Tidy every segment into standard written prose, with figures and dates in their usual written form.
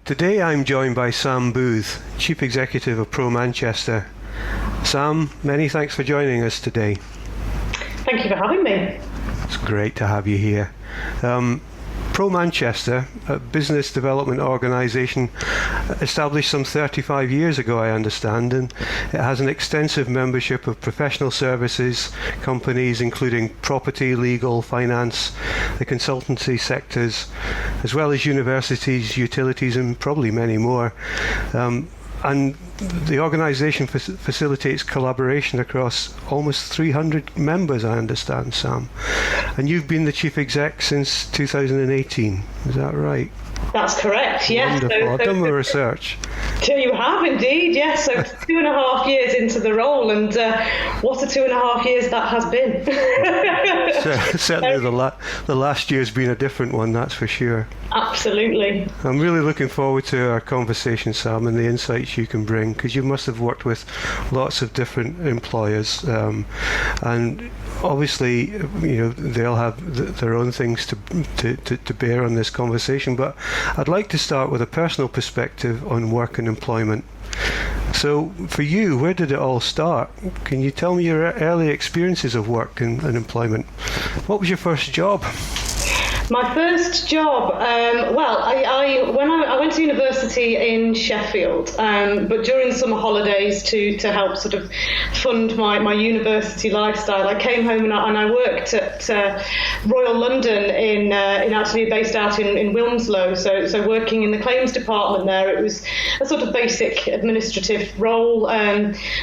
Today I'm joined by Sam Booth, Chief Executive of Pro Manchester. Sam, many thanks for joining us today. Thank you for having me. It's great to have you here. Pro Manchester, a business development organisation established some 35 years ago, I understand, and it has an extensive membership of professional services companies, including property, legal, finance, the consultancy sectors, as well as universities, utilities, and probably many more. And the organisation facilitates collaboration across almost 300 members, I understand, Sam. And you've been the chief exec since 2018, is that right? That's correct, yes. Wonderful. I've done my research. You have indeed, yes. So 2.5 years into the role, and what a 2.5 years that has been. Certainly the last year's been a different one, that's for sure. Absolutely. I'm really looking forward to our conversation, Sam, and the insights you can bring, because you must have worked with lots of different employers, and obviously, they'll have their own things to bear on this conversation. But I'd like to start with a personal perspective on work and employment. So, for you, where did it all start? Can you tell me your early experiences of work and employment? What was your first job? My first job, I went to university in Sheffield, but during summer holidays to help sort of fund my university lifestyle, I came home and I worked at Royal London in actually based out in Wilmslow, so working in the claims department there. It was a sort of basic administrative role,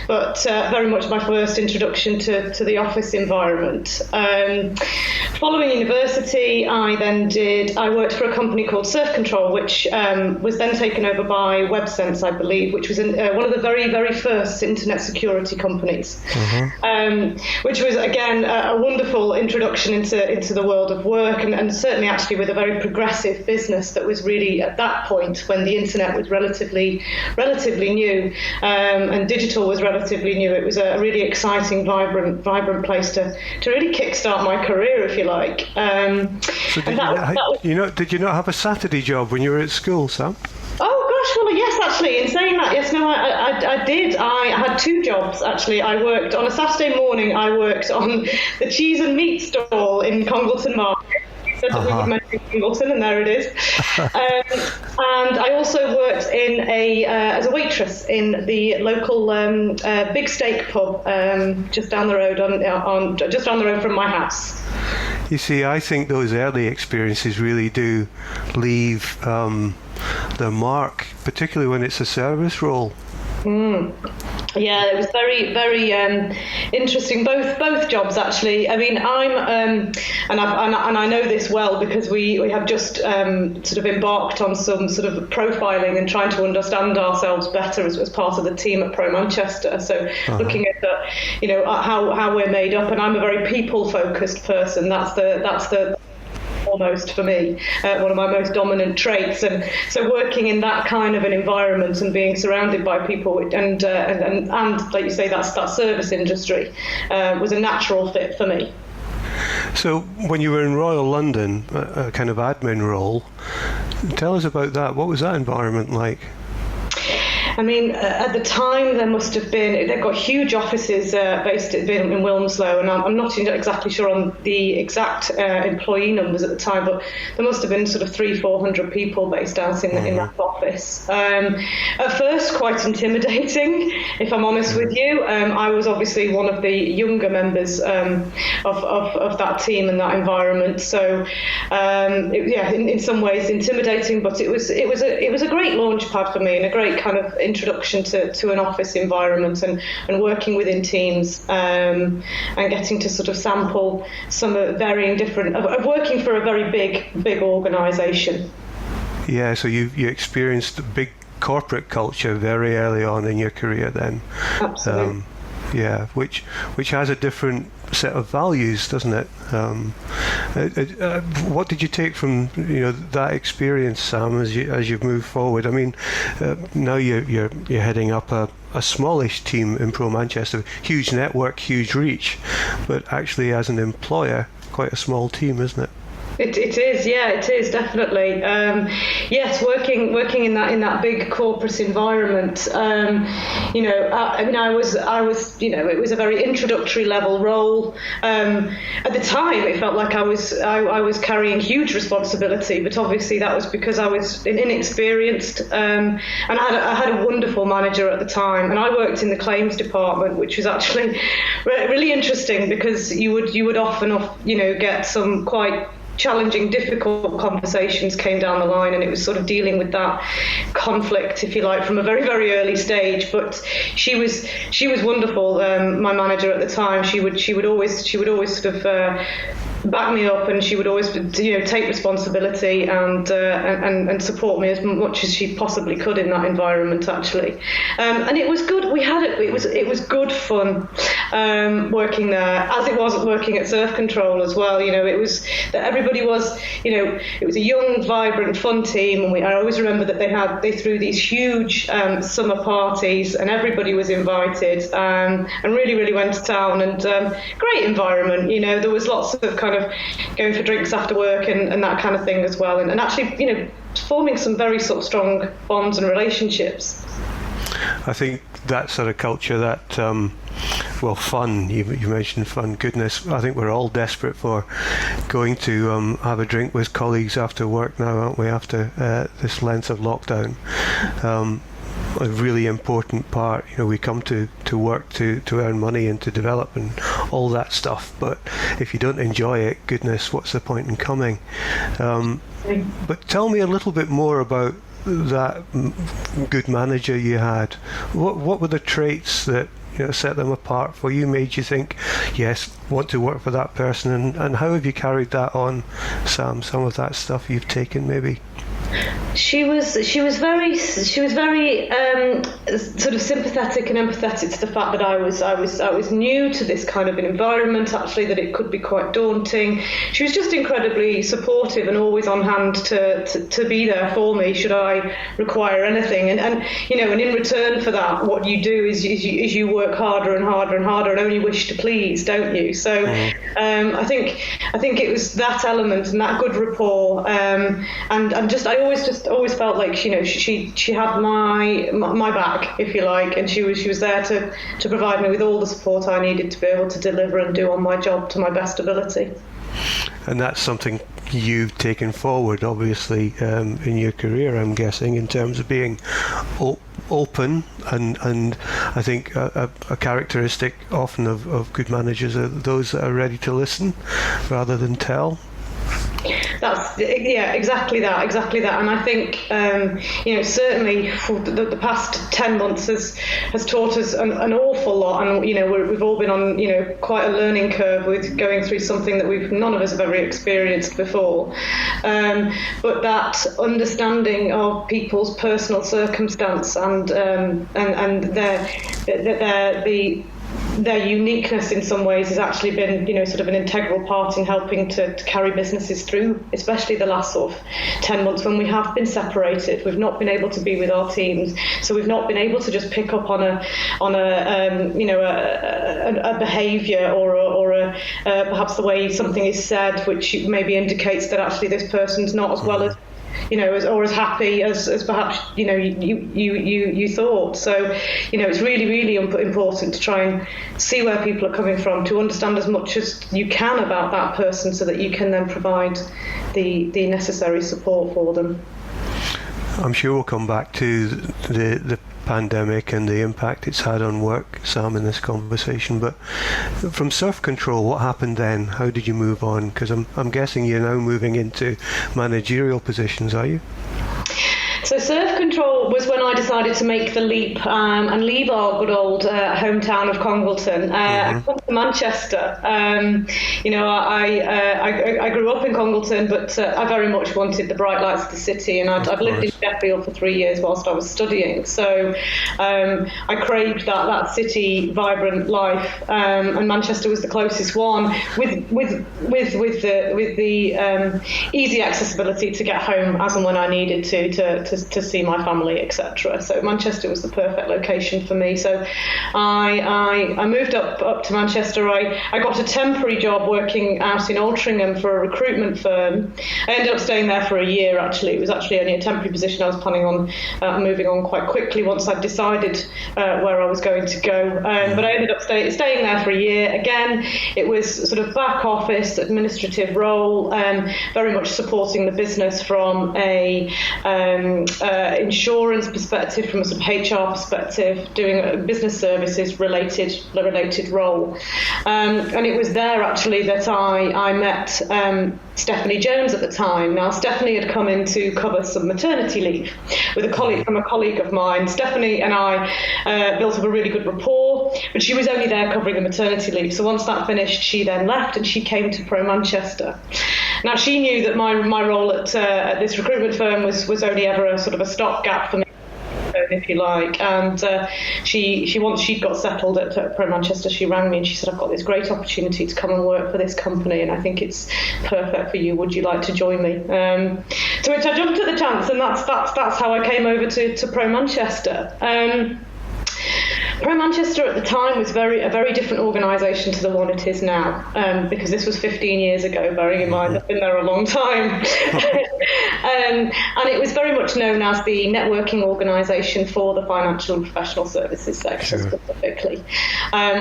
but very much my first introduction to the office environment. Following university, I worked for a company called Surf Control, which was then taken over by WebSense, I believe, which was one of the very, very first internet security companies, which was, again, a wonderful introduction into the world of work, and certainly actually with a very progressive business that was really, at that point, when the internet was relatively new and digital was relatively new, it was a really exciting, vibrant place to really kickstart my career, if you like. So did you not have a Saturday job when you were at school, Sam? Oh gosh, well yes, actually, in saying that, yes, no, I did. I had two jobs actually. I worked on a Saturday morning. I worked on the cheese and meat stall in Congleton Market. We would mention Congleton, and there it is. And I also worked as a waitress in the local Big Steak pub just down the road just down the road from my house. You see, I think those early experiences really do leave their mark, particularly when it's a service role. Yeah, it was very, very interesting. Both jobs, actually. I mean, and I know this well because we have just sort of embarked on some sort of profiling and trying to understand ourselves better as part of the team at Pro Manchester. So looking at how we're made up, and I'm a very people-focused person. That's the foremost for me, one of my most dominant traits, and so working in that kind of an environment and being surrounded by people and like you say, that service industry was a natural fit for me. So when you were in Royal London, a kind of admin role, tell us about that. What was that environment like? I mean, at the time, they've got huge offices based in Wilmslow, and I'm not exactly sure on the exact employee numbers at the time, but there must have been sort of 300-400 people based out in that office. At first, quite intimidating, if I'm honest with you. I was obviously one of the younger members of that team and that environment, so in some ways intimidating, but it was a great launch pad for me and a great kind of introduction to an office environment and working within teams and getting to sort of sample some varying different of working for a very big organisation. Yeah, so you experienced big corporate culture very early on in your career then. Absolutely. Which has a different set of values, doesn't it? What did you take from that experience, Sam, as you've moved forward? I mean, now you're heading up a smallish team in Pro Manchester, huge network, huge reach, but actually as an employer, quite a small team, isn't it? It is, yeah, it is definitely. Yes, working in that big corporate environment. I was, it was a very introductory level role. At the time, it felt like I was carrying huge responsibility, but obviously that was because I was inexperienced. And I had a wonderful manager at the time, and I worked in the claims department, which was actually really interesting because you would often, get some quite challenging, difficult conversations came down the line, and it was sort of dealing with that conflict, if you like, from a very, very early stage. But she was wonderful. My manager at the time, she would always sort of back me up, and she would always take responsibility and support me as much as she possibly could in that environment, actually. And it was good. It was good fun working there, as it was working at Surf Control as well. It was that everybody was, it was a young, vibrant, fun team, and I always remember that they threw these huge summer parties, and everybody was invited, and really, really went to town, and great environment. There was lots of kind of going for drinks after work and that kind of thing as well, and actually, forming some very sort of strong bonds and relationships. I think that sort of culture, that fun, you mentioned fun, goodness, I think we're all desperate for going to have a drink with colleagues after work now, aren't we, after this length of lockdown. A really important part. We come to work to earn money and to develop and all that stuff, but if you don't enjoy it, goodness, what's the point in coming? But tell me a little bit more about that good manager you had. What were the traits that set them apart for you, made you think, yes, want to work for that person, and how have you carried that on, Sam? Some of that stuff you've taken, maybe. She was very sort of sympathetic and empathetic to the fact that I was new to this kind of an environment, actually, that it could be quite daunting. She was just incredibly supportive and always on hand to be there for me should I require anything. And in return for that, what you do is you work harder and harder and harder and only wish to please, don't you? So I think it was that element and that good rapport, and I always felt like she had my back, if you like, and she was there to provide me with all the support I needed to be able to deliver and do on my job to my best ability. And that's something you've taken forward, obviously, in your career, I'm guessing, in terms of being open, and I think a characteristic often of good managers are those that are ready to listen rather than tell. Exactly that. And I think certainly for the past 10 months has taught us an awful lot, and we've all been on quite a learning curve with going through something that none of us have ever experienced before, but that understanding of people's personal circumstance and their uniqueness in some ways has actually been, sort of an integral part in helping to carry businesses through, especially the last sort of 10 months when we have been separated. We've not been able to be with our teams, so we've not been able to just pick up on a behaviour or perhaps the way something is said, which maybe indicates that actually this person's not as well as or as happy as perhaps you thought. So it's really, really important to try and see where people are coming from, to understand as much as you can about that person, so that you can then provide the necessary support for them. I'm sure we'll come back to the pandemic and the impact it's had on work, Sam, in this conversation, but from Surf Control, what happened then? How did you move on? Because I'm guessing you're now moving into managerial positions, are you? So Surf Control was when I decided to make the leap and leave our good old hometown of Congleton and come to Manchester. I grew up in Congleton, but I very much wanted the bright lights of the city, and I've lived in Sheffield for 3 years whilst I was studying. So I craved that city, vibrant life, and Manchester was the closest one, with the easy accessibility to get home as and when I needed to to see my family, etc. So Manchester was the perfect location for me. So I moved up to Manchester. I got a temporary job working out in Altrincham for a recruitment firm. I ended up staying there for a year, actually. It was actually only a temporary position. I was planning on moving on quite quickly once I'd decided where I was going to go. But I ended up staying there for a year. Again, it was sort of back office, administrative role, very much supporting the business from a insurance perspective, from a sort of HR perspective, doing a business services related role. And it was there actually that I met Stephanie Jones at the time. Now, Stephanie had come in to cover some maternity leave with a colleague of mine. Stephanie and I built up a really good rapport, but she was only there covering the maternity leave. So once that finished, she then left and she came to Pro Manchester. Now, she knew that my role at this recruitment firm was only ever a sort of a stopgap for me, if you like, and she once she'd got settled at Pro Manchester, she rang me and she said, I've got this great opportunity to come and work for this company and I think it's perfect for you, would you like to join me? To which I jumped at the chance, and that's how I came over to Pro Manchester. Pro Manchester at the time was a very different organisation to the one it is now, because this was 15 years ago, bearing in mind I've been there a long time. And it was very much known as the networking organisation for the financial and professional services sector specifically.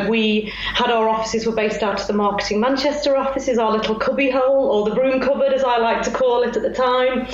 We had our offices were based out of the Marketing Manchester offices, our little cubbyhole, or the broom cupboard as I like to call it at the time,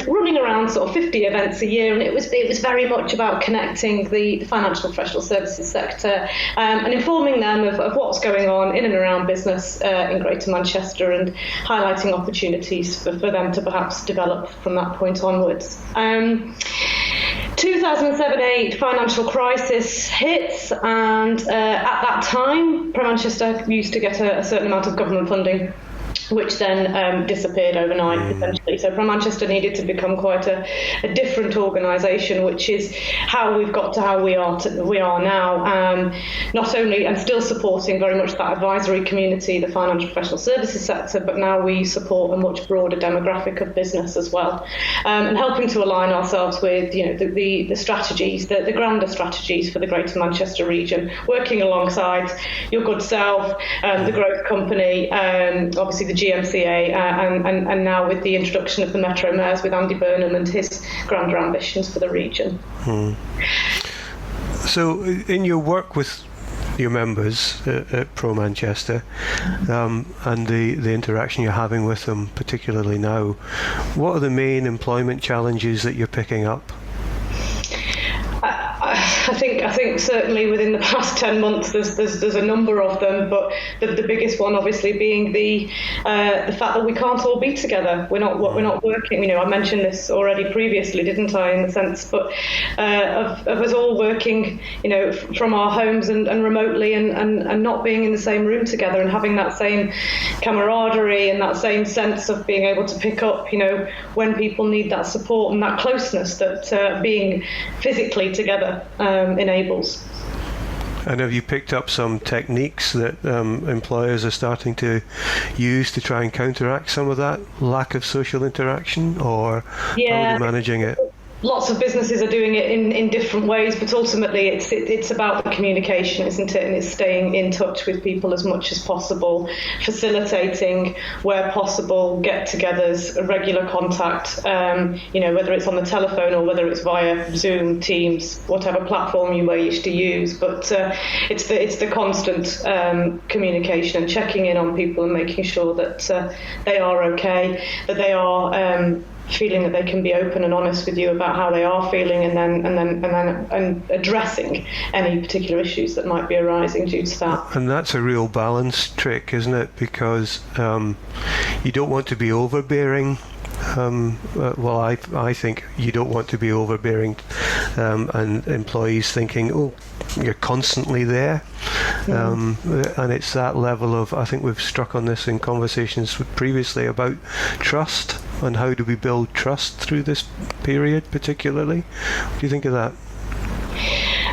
running around sort of 50 events a year, and it was very much about connecting the financial professional services sector and informing them of what's going on in and around business in Greater Manchester and highlighting opportunities for them to perhaps develop from that point onwards. 2007-8 financial crisis hits, and at that time Pro Manchester used to get a certain amount of government funding, which then disappeared overnight, essentially. So Pro Manchester needed to become quite a different organisation, which is how we've got to how we are now. Not only, and still supporting very much that advisory community, the financial professional services sector, but now we support a much broader demographic of business as well, and helping to align ourselves with the strategies, the grander strategies for the Greater Manchester region, working alongside your good self, the growth company, obviously the GMCA, and now with the introduction of the Metro Mayors with Andy Burnham and his grander ambitions for the region. So in your work with your members at Pro Manchester, and the interaction you're having with them, particularly now, what are the main employment challenges that you're picking up? I think certainly within the past 10 months there's a number of them, but the biggest one obviously being the fact that we can't all be together. We're not working. I mentioned this already previously, didn't I? In the sense, but of us all working, from our homes and remotely, and not being in the same room together and having that same camaraderie and that same sense of being able to pick up, when people need that support and that closeness that being physically together enables. And have you picked up some techniques that employers are starting to use to try and counteract some of that lack of social interaction, or how are you managing it? Lots of businesses are doing it in different ways, but ultimately it's about the communication, isn't it? And it's staying in touch with people as much as possible, facilitating where possible get-togethers, regular contact, whether it's on the telephone or whether it's via Zoom, Teams, whatever platform you may wish to use. But it's the constant communication and checking in on people and making sure that they are okay, that they are feeling that they can be open and honest with you about how they are feeling, and then addressing any particular issues that might be arising due to that. And that's a real balance trick, isn't it? Because you don't want to be overbearing. I think you don't want to be overbearing, and employees thinking, oh, you're constantly there. And it's that level of, I think we've struck on this in conversations previously about trust, and how do we build trust through this period particularly. What do you think of that?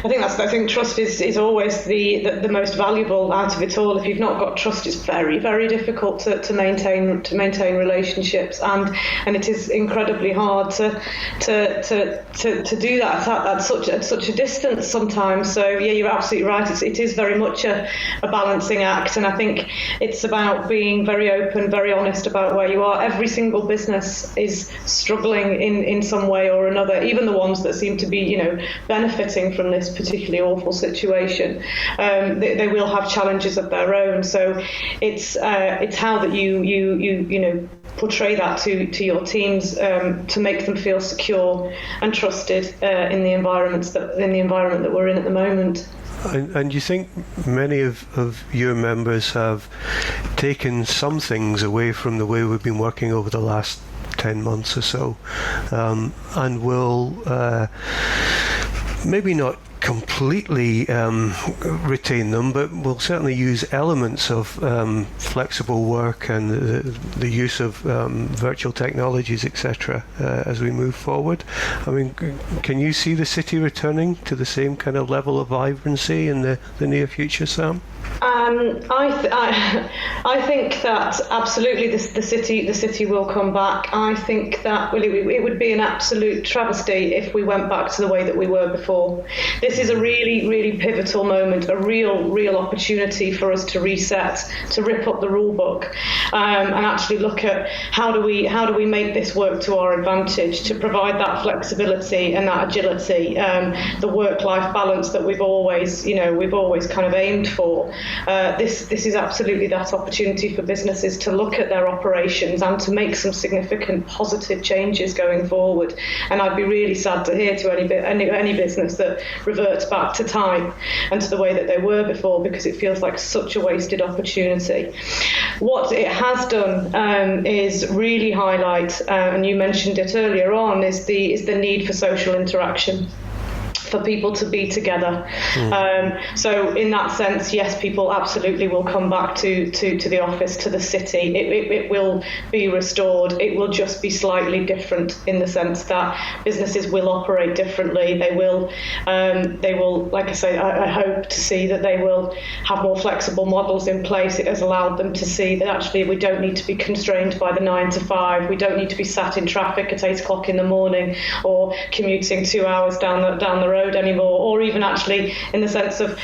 I think trust is always the most valuable out of it all. If you've not got trust, it's very, very difficult to maintain relationships, and it is incredibly hard to do that at such a distance sometimes. So yeah, you're absolutely right. It is very much a balancing act, and I think it's about being very open, very honest about where you are. Every single business is struggling in some way or another, even the ones that seem to be benefiting from this particularly awful situation. They will have challenges of their own. So it's how that you portray that to your teams to make them feel secure and trusted in the environment that we're in at the moment. And you think many of your members have taken some things away from the way we've been working over the last 10 months or so, and will maybe not completely retain them, but we'll certainly use elements of flexible work and the use of virtual technologies, etc., as we move forward. I mean, can you see the city returning to the same kind of level of vibrancy in the near future, Sam? I think that absolutely the city will come back. I think that it would be an absolute travesty if we went back to the way that we were before. This is a really, really pivotal moment, a real opportunity for us to reset, to rip up the rule book, and actually look at how do we make this work to our advantage, to provide that flexibility and that agility, the work-life balance that we've always kind of aimed for. This is absolutely that opportunity for businesses to look at their operations and to make some significant positive changes going forward. And I'd be really sad to hear to any business that reverts back to time and to the way that they were before, because it feels like such a wasted opportunity. What it has done is really highlight, and you mentioned it earlier on, is the need for social interaction, for people to be together. So in that sense, yes, people absolutely will come back to the office, to the city. It will be restored. It will just be slightly different in the sense that businesses will operate differently. They will, like I say, I hope to see that they will have more flexible models in place. It has allowed them to see that actually we don't need to be constrained by the 9 to 5. We don't need to be sat in traffic at 8 o'clock in the morning or commuting 2 hours down the road anymore, or even actually in the sense of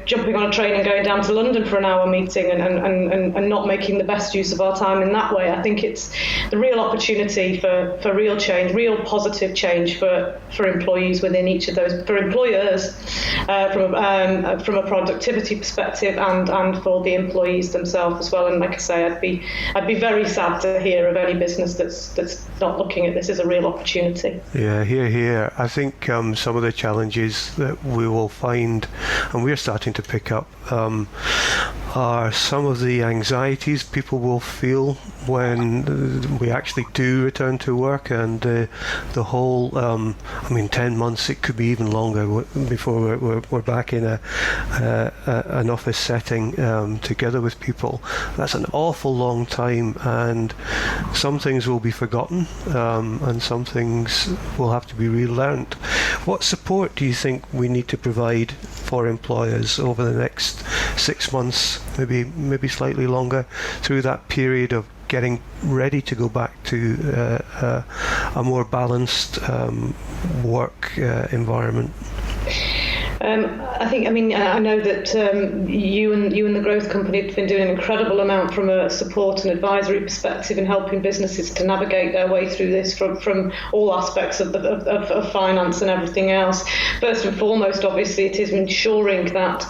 jumping on a train and going down to London for an hour meeting and not making the best use of our time in that way. I think it's the real opportunity for real change, real positive change for employees within each of those, for employers from a productivity perspective, and for the employees themselves as well. And like I say, I'd be very sad to hear of any business that's not looking at this as a real opportunity. Yeah, here. I think some of the challenges that we will find, and we're starting to pick up, are some of the anxieties people will feel when we actually do return to work, and the whole 10 months, it could be even longer before we're back in an office setting together with people. That's an awful long time, and some things will be forgotten, and some things will have to be relearnt. What support do you think we need to provide for employers over the next 6 months, maybe slightly longer, through that period of getting ready to go back to a more balanced work environment? I know that you and the growth company have been doing an incredible amount from a support and advisory perspective in helping businesses to navigate their way through this from all aspects of finance and everything else. First and foremost, obviously, it is ensuring that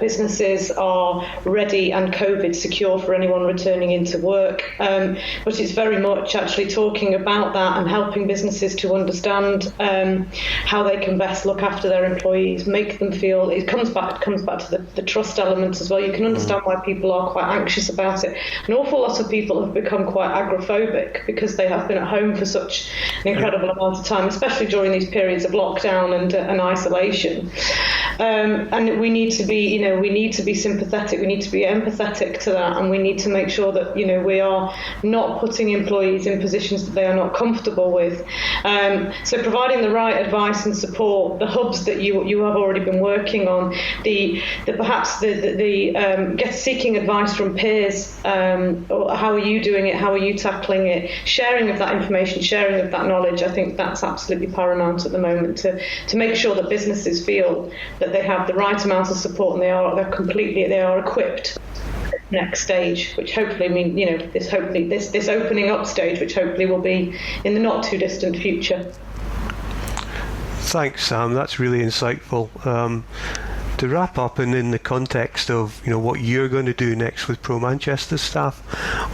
businesses are ready and COVID secure for anyone returning into work. But it's very much actually talking about that and helping businesses to understand how they can best look after their employees, make them feel, it comes back to the trust element as well. You can understand why people are quite anxious about it. An awful lot of people have become quite agoraphobic because they have been at home for such an incredible amount of time, especially during these periods of lockdown and isolation. And we need to be sympathetic, we need to be empathetic to that, and we need to make sure that we are not putting employees in positions that they are not comfortable with. So providing the right advice and support, the hubs that you have already been working on, seeking advice from peers, or how are you doing it, how are you tackling it, sharing of that information, sharing of that knowledge. I think that's absolutely paramount at the moment to make sure that businesses feel that they have the right amount of support and they are equipped next stage, which hopefully this opening up stage, which hopefully will be in the not too distant future. Thanks, Sam. That's really insightful. To wrap up, and in the context of what you're going to do next with Pro Manchester staff,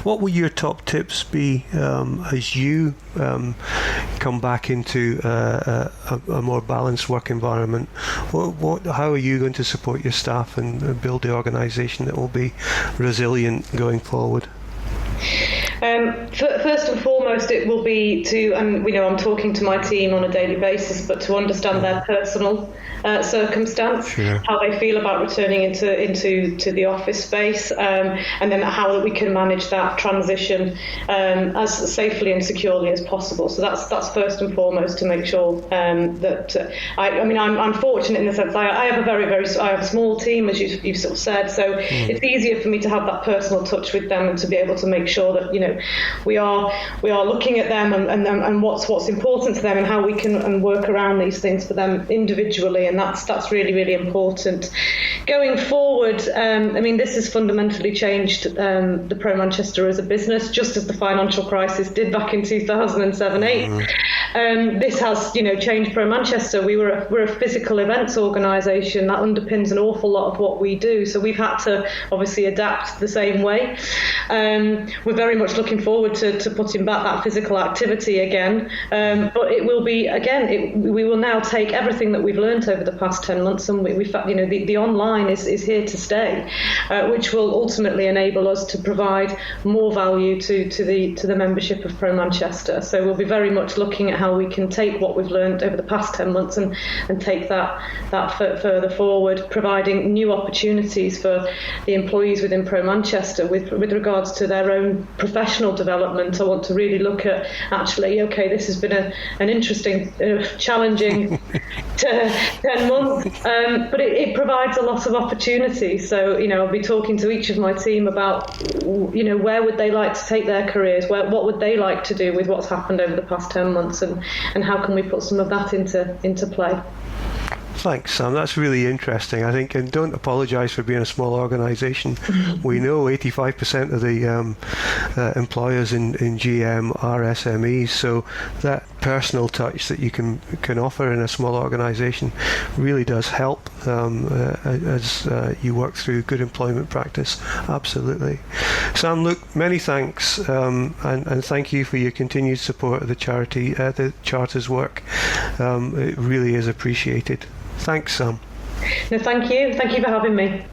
what will your top tips be as you come back into a more balanced work environment? How are you going to support your staff and build the organisation that will be resilient going forward? First and foremost, it will be I'm talking to my team on a daily basis, but to understand their personal circumstance, sure, how they feel about returning into the office space, and then how we can manage that transition as safely and securely as possible. So that's first and foremost, to make sure that I'm fortunate in the sense I have I have a small team, as you've sort of said, so it's easier for me to have that personal touch with them and to be able to make sure that we are looking at them and what's important to them and how we can work around these things for them individually, and that's really, really important. Going forward, this has fundamentally changed the Pro Manchester as a business, just as the financial crisis did back in 2007-8. This has changed Pro Manchester. We're a physical events organisation that underpins an awful lot of what we do, so we've had to obviously adapt the same way. We're very much looking forward to putting back that physical activity again, but it will be we will now take everything that we've learned over the past 10 months, and the online is here to stay, which will ultimately enable us to provide more value to the membership of Pro Manchester. So we'll be very much looking at how we can take what we've learned over the past 10 months and take that further forward, providing new opportunities for the employees within Pro Manchester with regards to their own professional development. I want to really look at this has been an interesting, challenging 10 months, but it provides a lot of opportunity. So I'll be talking to each of my team about where would they like to take their careers, what would they like to do with what's happened over the past 10 months, and how can we put some of that into play. Thanks, Sam. That's really interesting, I think, and don't apologise for being a small organisation. We know 85% of the employers in GM are SMEs, so that personal touch that you can offer in a small organisation really does help as you work through good employment practice. Absolutely. Sam, look, many thanks, and thank you for your continued support of the charity, the Charter's work. It really is appreciated. Thanks, Sam. No, thank you. Thank you for having me.